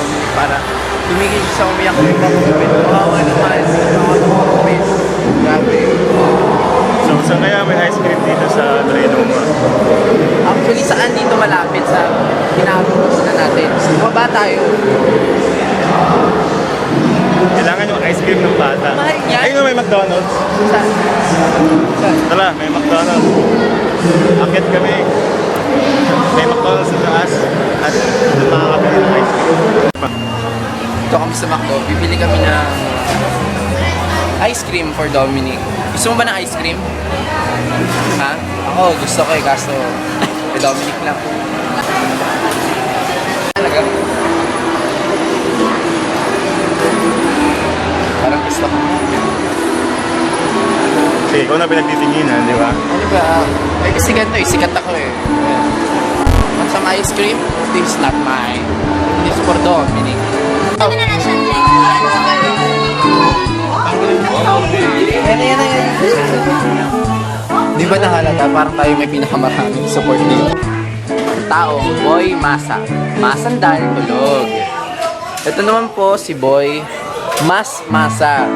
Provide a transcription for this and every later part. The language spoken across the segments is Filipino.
Dominic para tumigil siya sa umiyak ng kapatid. Kawawa naman. Kapatid. Grabe. So, saan kaya may ice cream dito sa Trinoma? Actually, saan dito malapit sa kinabukasan na natin? Bumaba tayo. Kailangan yung ice cream ng bata. Mahal yan. Ayun, may McDonald's. Saan? Saan? Tala, may McDonald's. Akit kami. May McDonald's sa taas. At makakabili ng ice cream. Ito kami sa McDo. Bibili kami ng ice cream for Dominic. Gusto mo ba ng ice cream? Ha? Ako, gusto ko eh. Kaso, kay Dominic lang. Talaga? Parang gusto ko. Sige, ikaw na pinagtitinginan, di ba? Ano ba? Eh, kasi ganito eh. Sikat ako eh. Want some ice cream? This is not mine. This is for Dominic. Oh. Yan. Di ba nahalata? Parang tayo may pinakamaraming support dito. Tao, Boy Masa. Masandal, tulog. Ito naman po si Boy Mas Masa.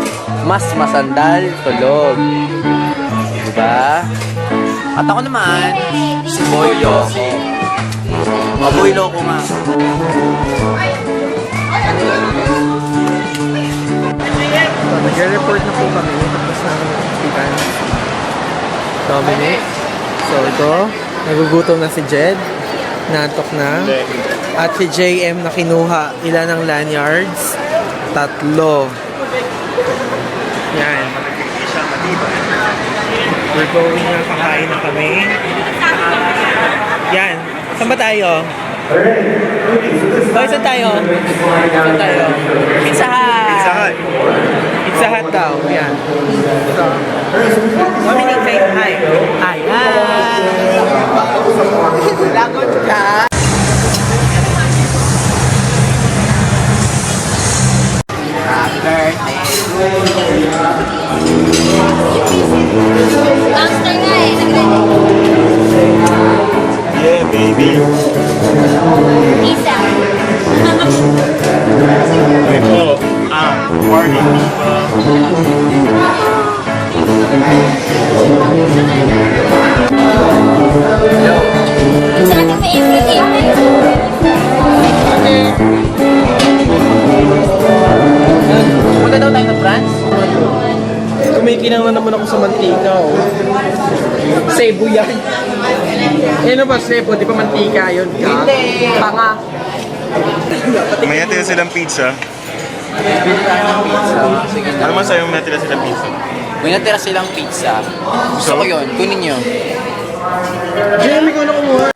Mas Masandal, tulog. Diba? At ako naman, si Boy Loco. Mga Boy Loco nga. Nag-report na po kami. Tapos na kami nagpikan. Dominic. So ito, nagugutom na si Jed. Nantok na. At si JM na kinuha ilan ng lanyards? 3. Yan. We're going na, kakain na kami. Yan. Saan ba tayo? Boy, saan tayo? Saan tayo? Pizza Hut! Pizza Hut. Pizza Hut daw. Yan. Ito. Dominic, say hi. Hi. Hi. Lagot ka! Happy birthday! Lobster nga eh, nag-ready. Yeah, baby. Isa. Ito, ang party people. Sa ating favorite Punta daw tayo ng France? Kumikinang na naman ako sa mantika, oh. Cebu yan. Eh, ano ba Cebu? Di ba mantika yun? Hindi! Panga. May natira silang pizza. Bili tayo ng pizza. Sige na. Ano man sa'yo may natira silang pizza? May natira silang pizza. Gusto ko yun. Kunin nyo. Jeremy, ko na kumuha.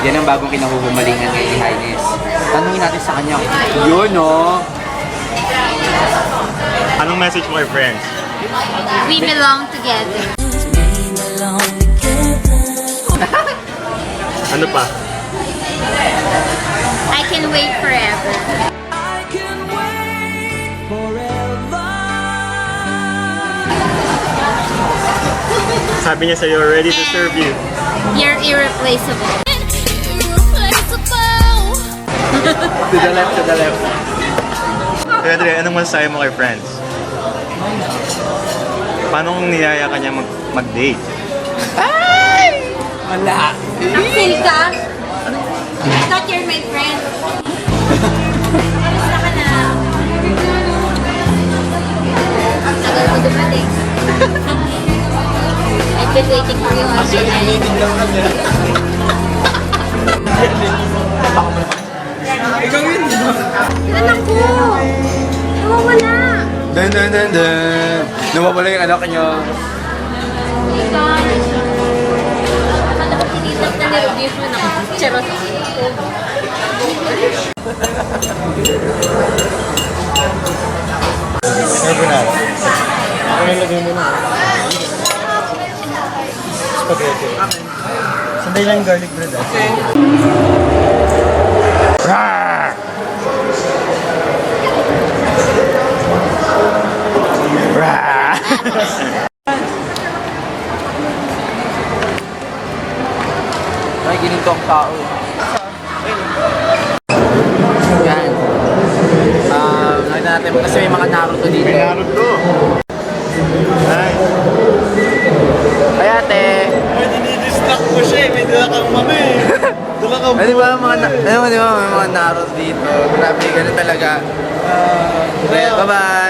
Yan ang bagong kinahuhumalingan kay Highness. Tanungin natin sa kanya. Yun, oh. Anong message mo kay friends? We belong together. Ano pa? I can wait forever. Sabi niya sa'yo, ready to serve you. You're irreplaceable. To the left, to the left. Kaya Dre, anong masasabi mo kay friends? Paano kung niyaya ka niya mag-date? Ay! Wala. Taksil ka? I thought you're my friend. Kamusta ka na? Ang tagal mo dumating. I've been waiting for you all the time. Ikaw yun, di ba? Anak ko! Nawawala! Dun, dun, dun, dun. Nawawala yung anak niyo. Ikaw! Akala ko tinitap na nireview mo na ako. Charot. Carbonara. Ano yung lagay mo na? Spaghetti. Sanday lang yung garlic bread. Okay. Ay, ginito ang tao. Yan. natin kasi may mga Naruto dito. May Naruto. Ay. Ay ate! Ay, dinidistract ko siya eh. May dala kang mami. Dala kang Ay, di ba mga, di ba may mga Naruto dito? Grabe, ganun talaga. Bye-bye!